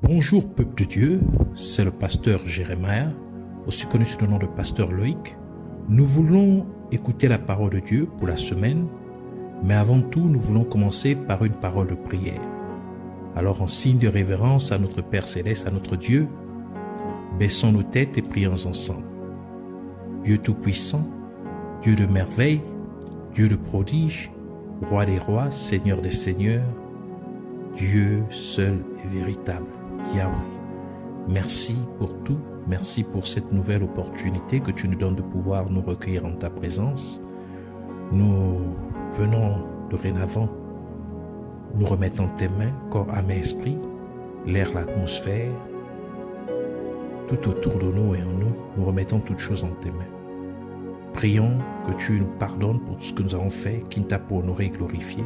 Bonjour peuple de Dieu, c'est le pasteur Jérémia, aussi connu sous le nom de pasteur Loïc. Nous voulons écouter la parole de Dieu pour la semaine, mais avant tout, nous voulons commencer par une parole de prière. Alors, en signe de révérence à notre Père Céleste, à notre Dieu, baissons nos têtes et prions ensemble. Dieu Tout-Puissant, Dieu de merveille, Dieu de prodige, Roi des rois, Seigneur des seigneurs, Dieu seul et véritable, Yahweh. Merci pour tout, merci pour cette nouvelle opportunité que tu nous donnes de pouvoir nous recueillir en ta présence. Nous venons dorénavant nous remettre en tes mains, corps, âme et esprit, l'air, l'atmosphère, tout autour de nous et en nous, nous remettons toutes choses en tes mains. Prions que tu nous pardonnes pour tout ce que nous avons fait, qui ne t'a pas honoré et glorifié.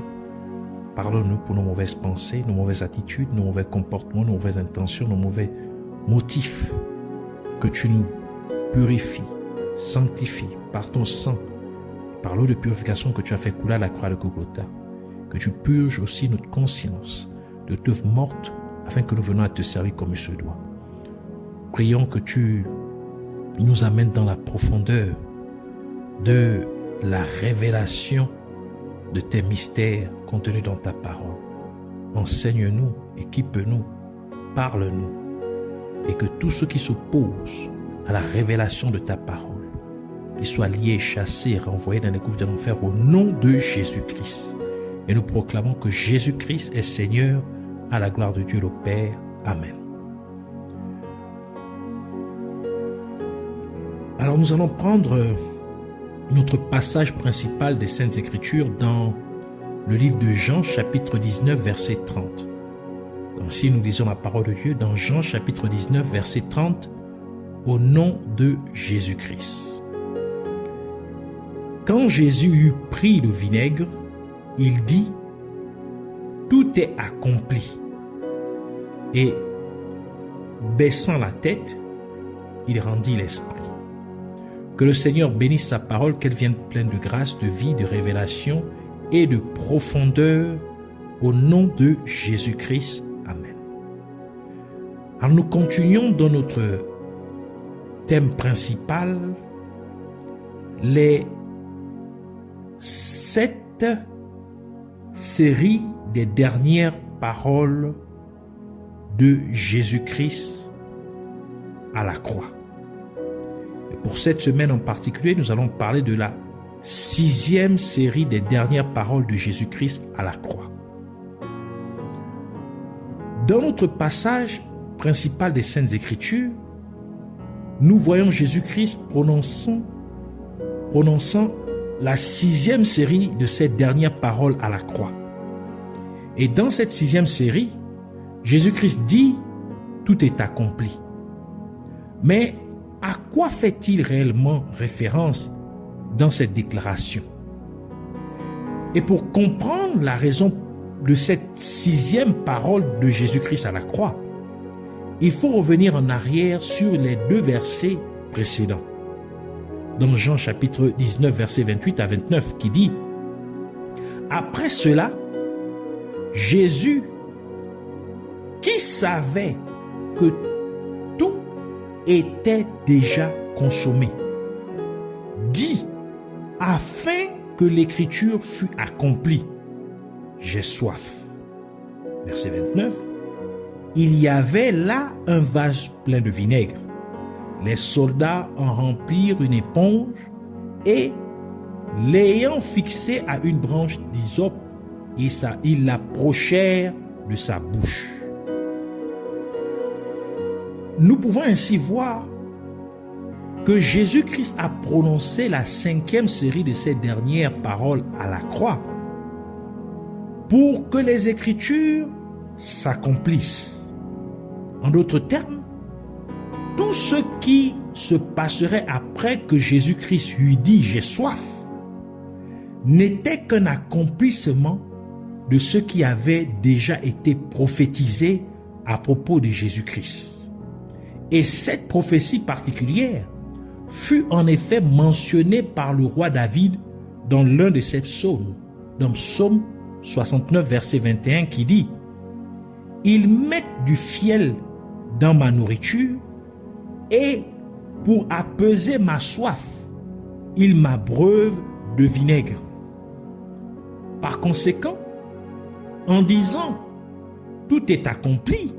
Pardonne-nous pour nos mauvaises pensées, nos mauvaises attitudes, nos mauvais comportements, nos mauvaises intentions, nos mauvais motifs. Que tu nous purifies, sanctifies par ton sang, par l'eau de purification que tu as fait couler à la croix de Golgotha. Que tu purges aussi notre conscience de t'œuvres mortes afin que nous venions à te servir comme il se doit. Prions que tu nous amènes dans la profondeur de la révélation de tes mystères contenus dans ta parole. Enseigne-nous, équipe-nous, parle-nous, et que tous ceux qui s'opposent à la révélation de ta parole, qu'ils soient liés, chassés, renvoyés dans les gouffres de l'enfer au nom de Jésus-Christ. Et nous proclamons que Jésus-Christ est Seigneur à la gloire de Dieu le Père. Amen. Alors nous allons prendre notre passage principal des Saintes Écritures dans le livre de Jean, chapitre 19, verset 30. Ainsi, nous lisons la parole de Dieu dans Jean, chapitre 19, verset 30, au nom de Jésus-Christ. Quand Jésus eut pris le vinaigre, il dit « Tout est accompli ». Et, baissant la tête, il rendit l'esprit. Que le Seigneur bénisse sa parole, qu'elle vienne pleine de grâce, de vie, de révélation et de profondeur au nom de Jésus-Christ. Amen. Alors nous continuons dans notre thème principal, les 7 séries des dernières paroles de Jésus-Christ à la croix. Pour cette semaine en particulier, nous allons parler de la 6e série des dernières paroles de Jésus-Christ à la croix. Dans notre passage principal des Saintes Écritures, nous voyons Jésus-Christ prononçant la 6e série de ces dernières paroles à la croix. Et dans cette 6e série, Jésus-Christ dit « Tout est accompli ». Mais à quoi fait-il réellement référence dans cette déclaration? Et pour comprendre la raison de cette 6e parole de Jésus-Christ à la croix, il faut revenir en arrière sur les 2 versets précédents. Dans Jean chapitre 19, versets 28 à 29, qui dit « Après cela, Jésus, qui savait que tout était déjà consommé, dit, afin que l'écriture fût accomplie, j'ai soif. » Verset 29, il y avait là un vase plein de vinaigre. Les soldats en remplirent une éponge et, l'ayant fixé à une branche d'hysope, ils l'approchèrent de sa bouche. Nous pouvons ainsi voir que Jésus-Christ a prononcé la 5e série de ces dernières paroles à la croix pour que les Écritures s'accomplissent. En d'autres termes, tout ce qui se passerait après que Jésus-Christ lui dit « j'ai soif » n'était qu'un accomplissement de ce qui avait déjà été prophétisé à propos de Jésus-Christ. Et cette prophétie particulière fut en effet mentionnée par le roi David dans l'un de ses psaumes, dans Psaume 69, verset 21, qui dit ils mettent du fiel dans ma nourriture et pour apaiser ma soif, ils m'abreuvent de vinaigre. Par conséquent, en disant « tout est accompli »,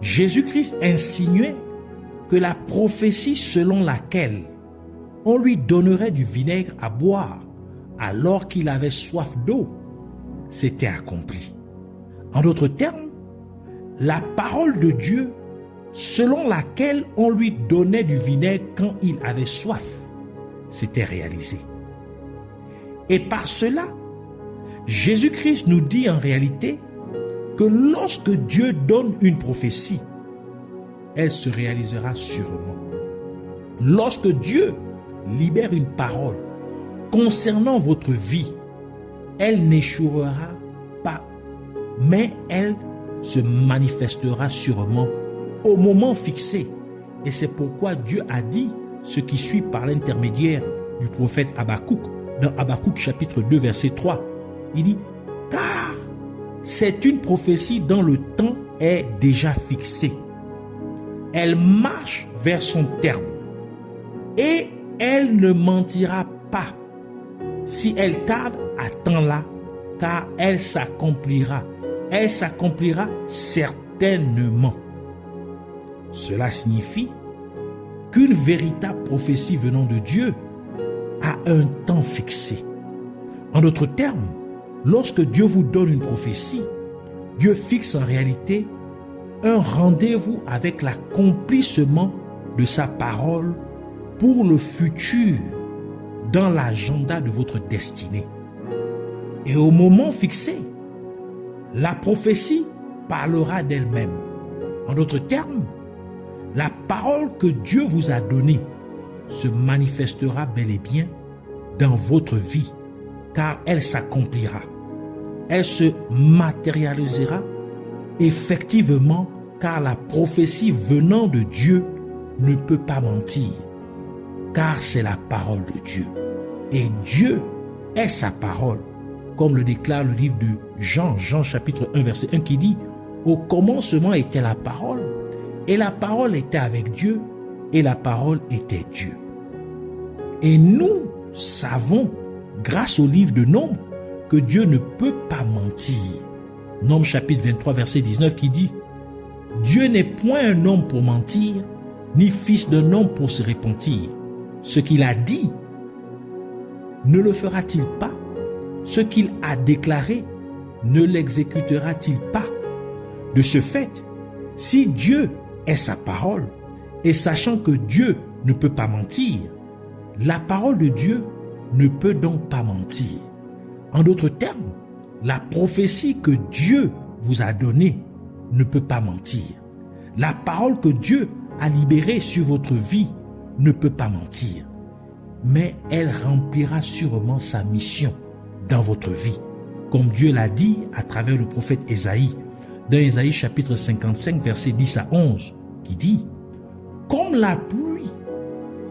Jésus-Christ insinuait que la prophétie selon laquelle on lui donnerait du vinaigre à boire alors qu'il avait soif d'eau s'était accomplie. En d'autres termes, la parole de Dieu selon laquelle on lui donnait du vinaigre quand il avait soif s'était réalisée. Et par cela, Jésus-Christ nous dit en réalité que lorsque Dieu donne une prophétie, elle se réalisera sûrement. Lorsque Dieu libère une parole concernant votre vie, elle n'échouera pas, mais elle se manifestera sûrement au moment fixé. Et c'est pourquoi Dieu a dit ce qui suit par l'intermédiaire du prophète Habakkuk, dans Habakkuk chapitre 2 verset 3. Il dit « Car c'est une prophétie dont le temps est déjà fixé. Elle marche vers son terme et elle ne mentira pas. Si elle tarde, attends-la, car elle s'accomplira. Elle s'accomplira certainement. » Cela signifie qu'une véritable prophétie venant de Dieu a un temps fixé. En d'autres termes, lorsque Dieu vous donne une prophétie, Dieu fixe en réalité un rendez-vous avec l'accomplissement de sa parole pour le futur dans l'agenda de votre destinée. Et au moment fixé, la prophétie parlera d'elle-même. En d'autres termes, la parole que Dieu vous a donnée se manifestera bel et bien dans votre vie, car elle s'accomplira. Elle se matérialisera effectivement, car la prophétie venant de Dieu ne peut pas mentir, car c'est la parole de Dieu. Et Dieu est sa parole, comme le déclare le livre de Jean chapitre 1 verset 1 qui dit « Au commencement était la parole, et la parole était avec Dieu, et la parole était Dieu. » Et nous savons, grâce au livre de Nombres, que Dieu ne peut pas mentir. Nombres chapitre 23 verset 19 qui dit « Dieu n'est point un homme pour mentir, ni fils d'un homme pour se repentir. Ce qu'il a dit, ne le fera-t-il pas? Ce qu'il a déclaré, ne l'exécutera-t-il pas? De ce fait, si Dieu est sa parole, et sachant que Dieu ne peut pas mentir, la parole de Dieu ne peut donc pas mentir. En d'autres termes, la prophétie que Dieu vous a donnée ne peut pas mentir. La parole que Dieu a libérée sur votre vie ne peut pas mentir. Mais elle remplira sûrement sa mission dans votre vie, comme Dieu l'a dit à travers le prophète Ésaïe, dans Ésaïe chapitre 55 versets 10 à 11, qui dit « Comme la pluie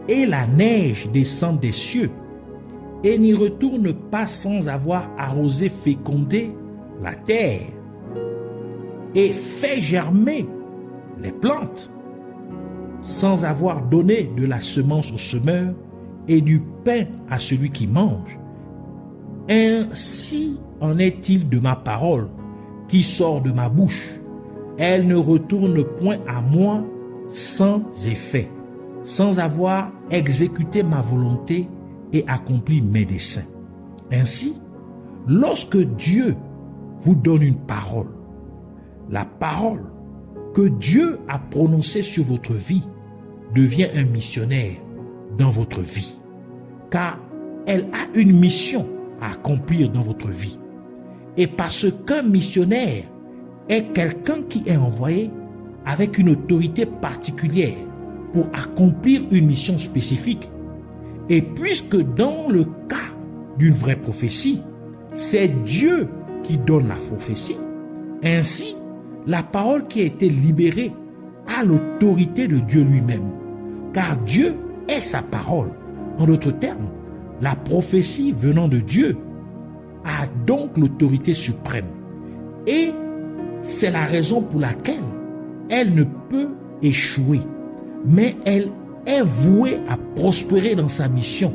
et la neige descendent des cieux, et n'y retournent pas sans avoir arrosé, fécondé la terre, et fait germer les plantes, sans avoir donné de la semence au semeur et du pain à celui qui mange. Ainsi en est-il de ma parole qui sort de ma bouche. Elle ne retourne point à moi sans effet, sans avoir exécuté ma volonté et accompli mes desseins. » Ainsi, lorsque Dieu vous donne une parole, la parole que Dieu a prononcée sur votre vie devient un missionnaire dans votre vie, car elle a une mission à accomplir dans votre vie. Et parce qu'un missionnaire est quelqu'un qui est envoyé avec une autorité particulière pour accomplir une mission spécifique, et puisque dans le cas d'une vraie prophétie, c'est Dieu qui donne la prophétie, ainsi la parole qui a été libérée a l'autorité de Dieu lui-même, car Dieu est sa parole. En d'autres termes, la prophétie venant de Dieu a donc l'autorité suprême. Et c'est la raison pour laquelle elle ne peut échouer, mais elle est vouée à prospérer dans sa mission.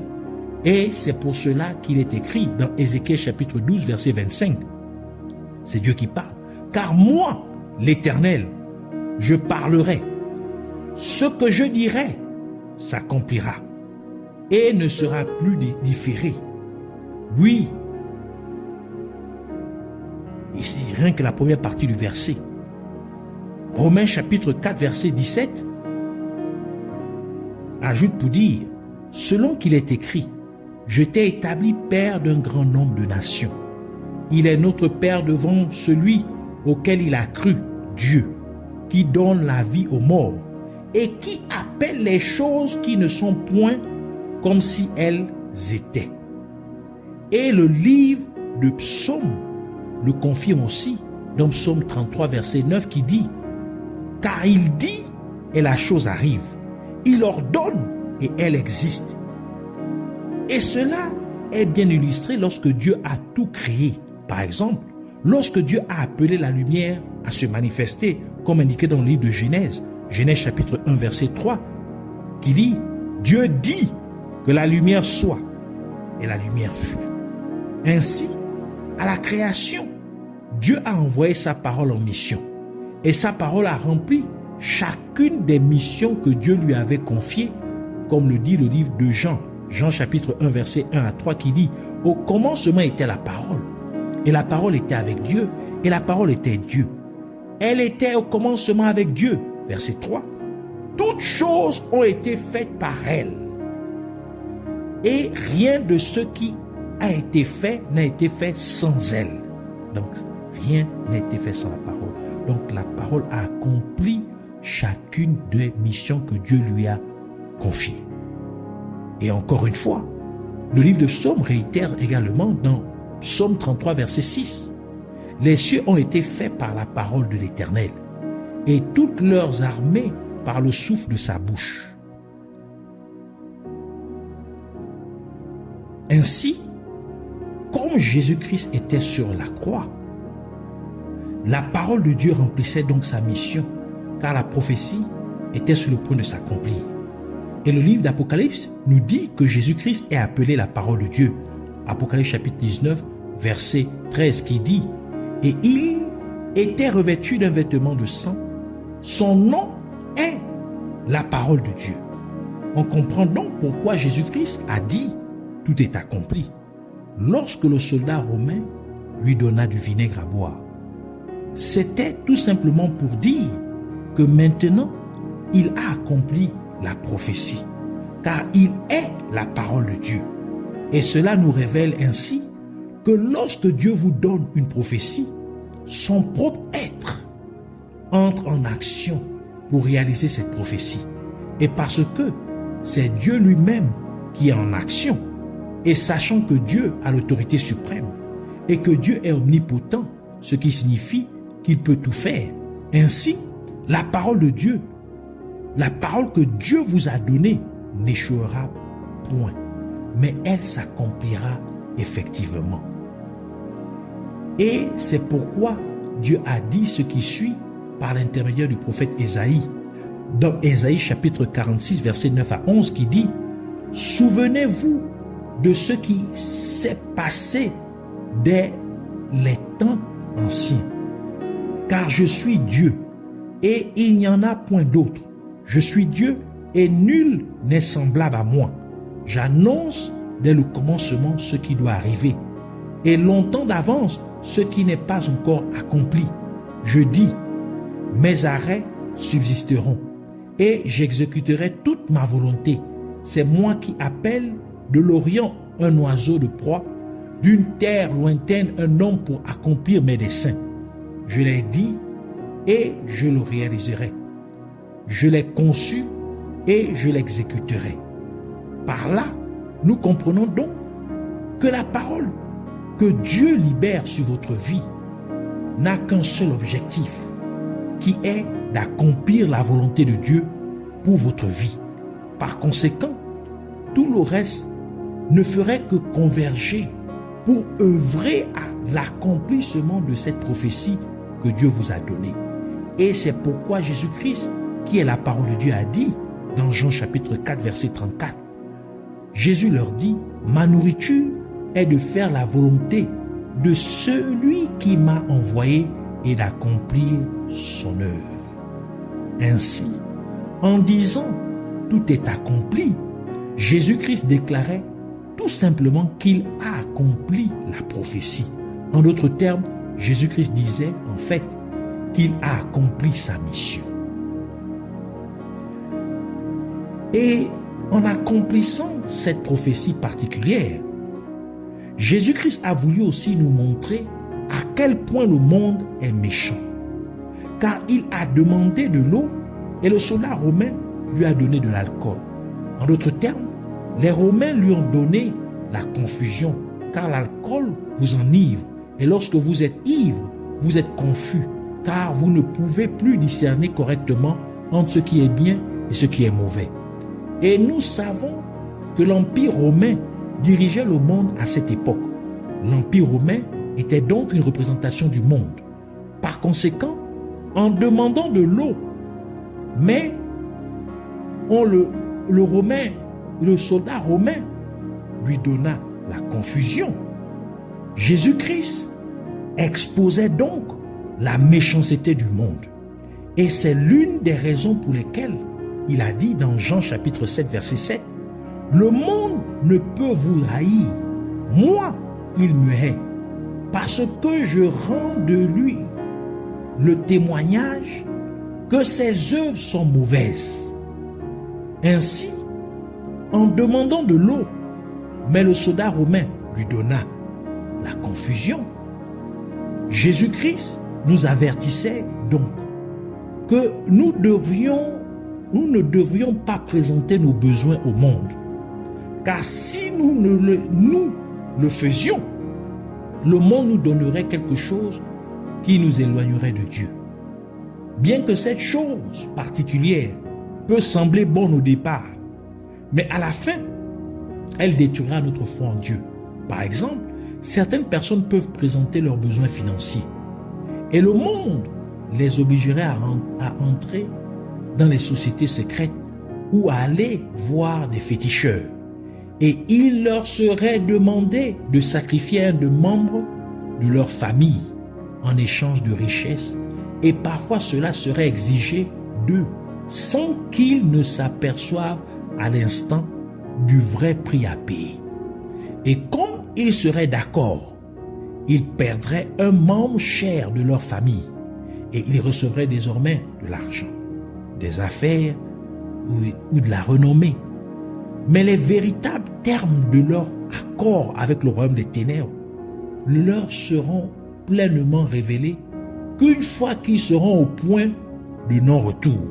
Et c'est pour cela qu'il est écrit dans Ézéchiel chapitre 12, verset 25. C'est Dieu qui parle. Car moi, l'Éternel, je parlerai. Ce que je dirai s'accomplira et ne sera plus différé. Oui. Ici, rien que la première partie du verset. Romains chapitre 4, verset 17 ajoute pour dire, selon qu'il est écrit, je t'ai établi père d'un grand nombre de nations. Il est notre père devant celui auquel il a cru, Dieu, qui donne la vie aux morts et qui appelle les choses qui ne sont point comme si elles étaient. Et le livre de Psaume le confirme aussi dans Psaume 33, verset 9 qui dit, car il dit et la chose arrive, il ordonne et elle existe. Et cela est bien illustré lorsque Dieu a tout créé. Par exemple, lorsque Dieu a appelé la lumière à se manifester, comme indiqué dans le livre de Genèse, Genèse chapitre 1, verset 3, qui dit, Dieu dit que la lumière soit, et la lumière fut. Ainsi, à la création, Dieu a envoyé sa parole en mission, et sa parole a rempli chacune des missions que Dieu lui avait confiées, comme le dit le livre de Jean, Jean chapitre 1, verset 1 à 3, qui dit, au commencement était la parole, et la parole était avec Dieu, et la parole était Dieu. Elle était au commencement avec Dieu. Verset 3. Toutes choses ont été faites par elle. Et rien de ce qui a été fait n'a été fait sans elle. Donc, rien n'a été fait sans la parole. Donc, la parole a accompli chacune des missions que Dieu lui a confiées. Et encore une fois, le livre de Psaume réitère également dans Psaume 33, verset 6. Les cieux ont été faits par la parole de l'Éternel, et toutes leurs armées par le souffle de sa bouche. Ainsi, comme Jésus-Christ était sur la croix, la parole de Dieu remplissait donc sa mission, car la prophétie était sur le point de s'accomplir. Et le livre d'Apocalypse nous dit que Jésus-Christ est appelé la parole de Dieu. Apocalypse chapitre 19, verset 13 qui dit, « Et il était revêtu d'un vêtement de sang. Son nom est la parole de Dieu. » On comprend donc pourquoi Jésus-Christ a dit « Tout est accompli » lorsque le soldat romain lui donna du vinaigre à boire. C'était tout simplement pour dire que maintenant, il a accompli la prophétie, car il est la parole de Dieu. Et cela nous révèle ainsi que lorsque Dieu vous donne une prophétie, son propre être entre en action pour réaliser cette prophétie. Et parce que c'est Dieu lui-même qui est en action, et sachant que Dieu a l'autorité suprême et que Dieu est omnipotent, ce qui signifie qu'il peut tout faire. Ainsi, la parole de Dieu, la parole que Dieu vous a donnée n'échouera point, mais elle s'accomplira effectivement. Et c'est pourquoi Dieu a dit ce qui suit par l'intermédiaire du prophète Ésaïe. Dans Ésaïe chapitre 46, verset 9 à 11, qui dit « Souvenez-vous de ce qui s'est passé dès les temps anciens. Car je suis Dieu, et il n'y en a point d'autre. Je suis Dieu, et nul n'est semblable à moi. J'annonce dès le commencement ce qui doit arriver, et longtemps d'avance ce qui n'est pas encore accompli. Je dis, mes arrêts subsisteront, et j'exécuterai toute ma volonté. C'est moi qui appelle de l'Orient un oiseau de proie, d'une terre lointaine un homme pour accomplir mes desseins. Je l'ai dit et je le réaliserai. Je l'ai conçu et je l'exécuterai. Par là, nous comprenons donc que la parole que Dieu libère sur votre vie n'a qu'un seul objectif, qui est d'accomplir la volonté de Dieu pour votre vie. Par conséquent, tout le reste ne ferait que converger pour œuvrer à l'accomplissement de cette prophétie que Dieu vous a donné. Et c'est pourquoi Jésus-Christ, qui est la parole de Dieu, a dit dans Jean chapitre 4, verset 34, Jésus leur dit, « Ma nourriture est de faire la volonté de celui qui m'a envoyé et d'accomplir son œuvre. » Ainsi, en disant « Tout est accompli », Jésus-Christ déclarait tout simplement qu'il a accompli la prophétie. En d'autres termes, Jésus-Christ disait en fait qu'il a accompli sa mission. Et en accomplissant cette prophétie particulière, Jésus-Christ a voulu aussi nous montrer à quel point le monde est méchant. Car il a demandé de l'eau et le soldat romain lui a donné de l'alcool. En d'autres termes, les Romains lui ont donné la confusion, car l'alcool vous enivre. Et lorsque vous êtes ivre, vous êtes confus, car vous ne pouvez plus discerner correctement entre ce qui est bien et ce qui est mauvais. Et nous savons que l'Empire romain dirigeait le monde à cette époque. L'Empire romain était donc une représentation du monde. Par conséquent, en demandant de l'eau, mais le soldat romain lui donna la confusion. Jésus-Christ exposait donc la méchanceté du monde. Et c'est l'une des raisons pour lesquelles il a dit dans Jean chapitre 7, verset 7, « Le monde ne peut vous haïr. Moi, il me hait, parce que je rends de lui le témoignage que ses œuvres sont mauvaises. » Ainsi, en demandant de l'eau, mais le soldat romain lui donna la confusion, Jésus-Christ nous avertissait donc que nous ne devrions pas présenter nos besoins au monde. Car si nous le faisions, le monde nous donnerait quelque chose qui nous éloignerait de Dieu. Bien que cette chose particulière peut sembler bonne au départ, mais à la fin, elle détruira notre foi en Dieu. Par exemple, certaines personnes peuvent présenter leurs besoins financiers et le monde les obligerait à entrer dans les sociétés secrètes ou à aller voir des féticheurs. Et il leur serait demandé de sacrifier un des membres de leur famille en échange de richesses, et parfois cela serait exigé d'eux sans qu'ils ne s'aperçoivent à l'instant du vrai prix à payer. Et comme ils seraient d'accord, ils perdraient un membre cher de leur famille et ils recevraient désormais de l'argent, des affaires ou de la renommée. Mais les véritables termes de leur accord avec le royaume des ténèbres leur seront pleinement révélés qu'une fois qu'ils seront au point de non-retour,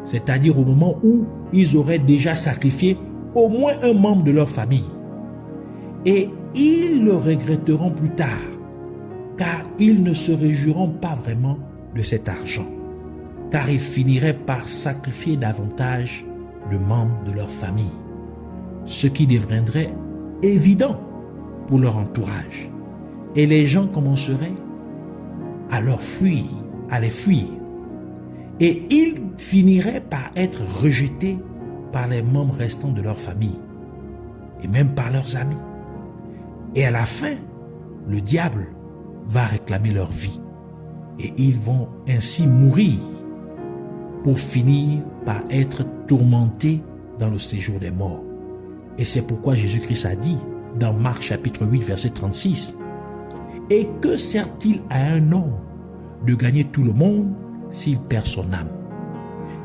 c'est-à-dire au moment où ils auraient déjà sacrifié au moins un membre de leur famille. Et ils le regretteront plus tard, car ils ne se réjouiront pas vraiment de cet argent, car ils finiraient par sacrifier davantage de membres de leur famille, ce qui deviendrait évident pour leur entourage. Et les gens commenceraient à les fuir. Et ils finiraient par être rejetés par les membres restants de leur famille et même par leurs amis. Et à la fin, le diable va réclamer leur vie et ils vont ainsi mourir pour finir par être tourmentés dans le séjour des morts. Et c'est pourquoi Jésus-Christ a dit dans Marc chapitre 8 verset 36, « Et que sert-il à un homme de gagner tout le monde s'il perd son âme ?»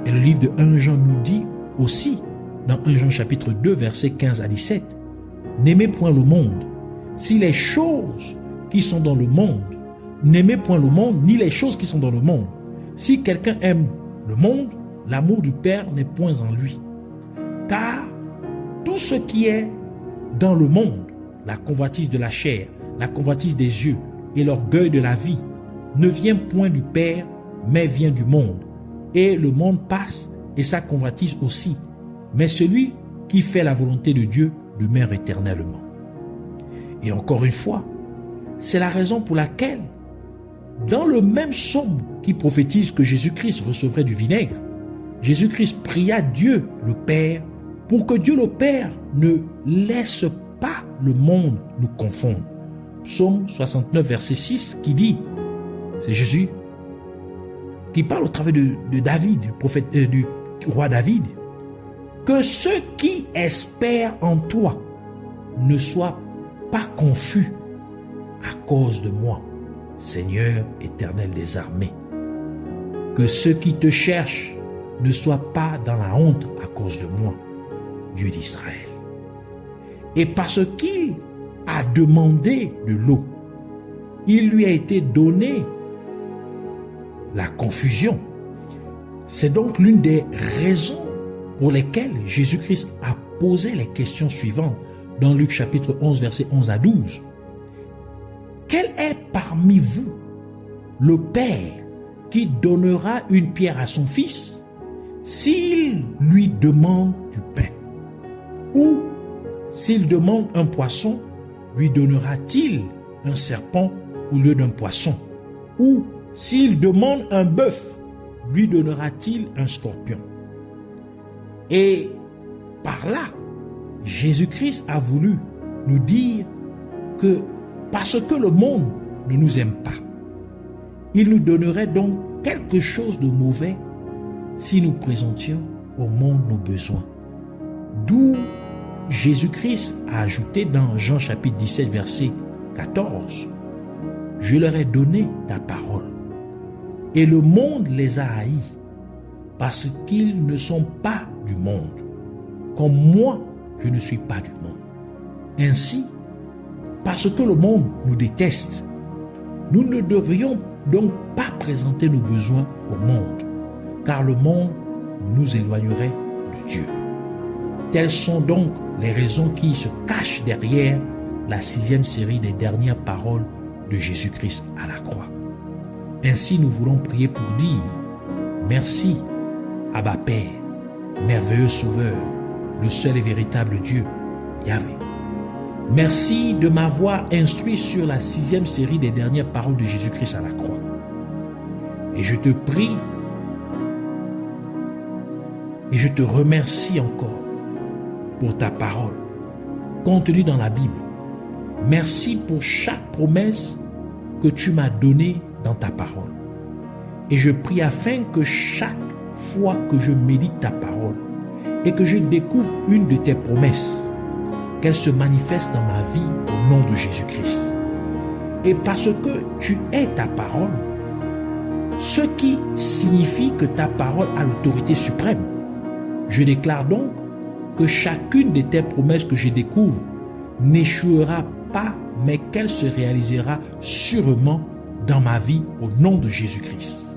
Et le livre de 1 Jean nous dit aussi, dans 1 Jean chapitre 2 versets 15 à 17, « N'aimez point le monde, si les choses qui sont dans le monde, n'aimez point le monde, ni les choses qui sont dans le monde. Si quelqu'un aime le monde, l'amour du Père n'est point en lui. Car tout ce qui est dans le monde, la convoitise de la chair, la convoitise des yeux et l'orgueil de la vie, ne vient point du Père, mais vient du monde. Et le monde passe et sa convoitise aussi. Mais celui qui fait la volonté de Dieu demeure éternellement. Et encore une fois, c'est la raison pour laquelle dans le même psaume qui prophétise que Jésus-Christ recevrait du vinaigre, Jésus-Christ pria Dieu le Père pour que Dieu le Père ne laisse pas le monde nous confondre. Psaume 69, verset 6, qui dit, c'est Jésus qui parle au travers de David, du prophète, du roi David, que ceux qui espèrent en toi ne soient pas confus à cause de moi, Seigneur éternel des armées. Que ceux qui te cherchent ne soient pas dans la honte à cause de moi, Dieu d'Israël. Et parce qu'il a demandé de l'eau, il lui a été donné la confusion. C'est donc l'une des raisons pour lesquelles Jésus-Christ a posé les questions suivantes dans Luc chapitre 11, versets 11 à 12. Quel est parmi vous le père qui donnera une pierre à son fils s'il lui demande du pain? Ou s'il demande un poisson, lui donnera-t-il un serpent au lieu d'un poisson? Ou s'il demande un bœuf, lui donnera-t-il un scorpion? Et par là, Jésus-Christ a voulu nous dire que parce que le monde ne nous aime pas, il nous donnerait donc quelque chose de mauvais si nous présentions au monde nos besoins. D'où Jésus-Christ a ajouté dans Jean chapitre 17, verset 14, « Je leur ai donné ta parole, et le monde les a haïs, parce qu'ils ne sont pas du monde, comme moi je ne suis pas du monde. Ainsi, parce que le monde nous déteste, nous ne devrions donc pas présenter nos besoins au monde, car le monde nous éloignerait de Dieu. » Telles sont donc les raisons qui se cachent derrière la 6e série des dernières paroles de Jésus-Christ à la croix. Ainsi, nous voulons prier pour dire merci, Abba Père, merveilleux Sauveur, le seul et véritable Dieu, Yahvé. Merci de m'avoir instruit sur la 6e série des dernières paroles de Jésus-Christ à la croix. Et je te prie et je te remercie encore pour ta parole contenue dans la Bible. Merci pour chaque promesse que tu m'as donnée dans ta parole. Et je prie afin que chaque fois que je médite ta parole et que je découvre une de tes promesses, qu'elle se manifeste dans ma vie au nom de Jésus-Christ. Et parce que tu es ta parole, ce qui signifie que ta parole a l'autorité suprême, je déclare donc que chacune de tes promesses que je découvre n'échouera pas, mais qu'elle se réalisera sûrement dans ma vie au nom de Jésus-Christ.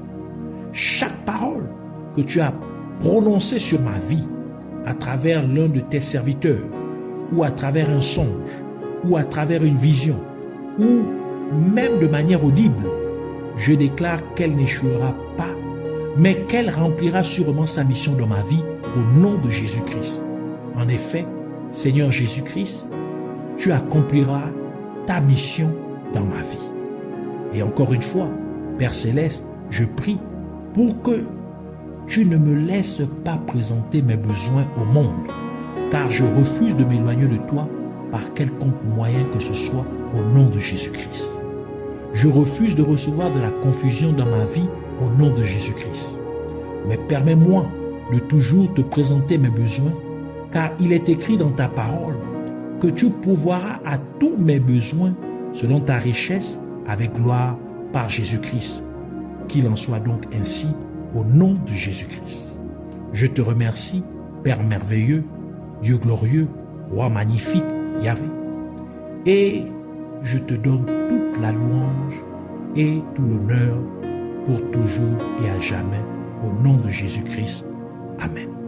Chaque parole que tu as prononcée sur ma vie à travers l'un de tes serviteurs, ou à travers un songe, ou à travers une vision, ou même de manière audible, je déclare qu'elle n'échouera pas, mais qu'elle remplira sûrement sa mission dans ma vie au nom de Jésus-Christ. En effet, Seigneur Jésus-Christ, tu accompliras ta mission dans ma vie. Et encore une fois, Père Céleste, je prie pour que tu ne me laisses pas présenter mes besoins au monde, car je refuse de m'éloigner de toi par quelconque moyen que ce soit au nom de Jésus-Christ. Je refuse de recevoir de la confusion dans ma vie au nom de Jésus-Christ. Mais permets-moi de toujours te présenter mes besoins, car il est écrit dans ta parole que tu pourvoiras à tous mes besoins selon ta richesse avec gloire par Jésus-Christ. Qu'il en soit donc ainsi au nom de Jésus-Christ. Je te remercie, Père merveilleux, Dieu glorieux, Roi magnifique, Yahvé. Et je te donne toute la louange et tout l'honneur pour toujours et à jamais, au nom de Jésus-Christ. Amen.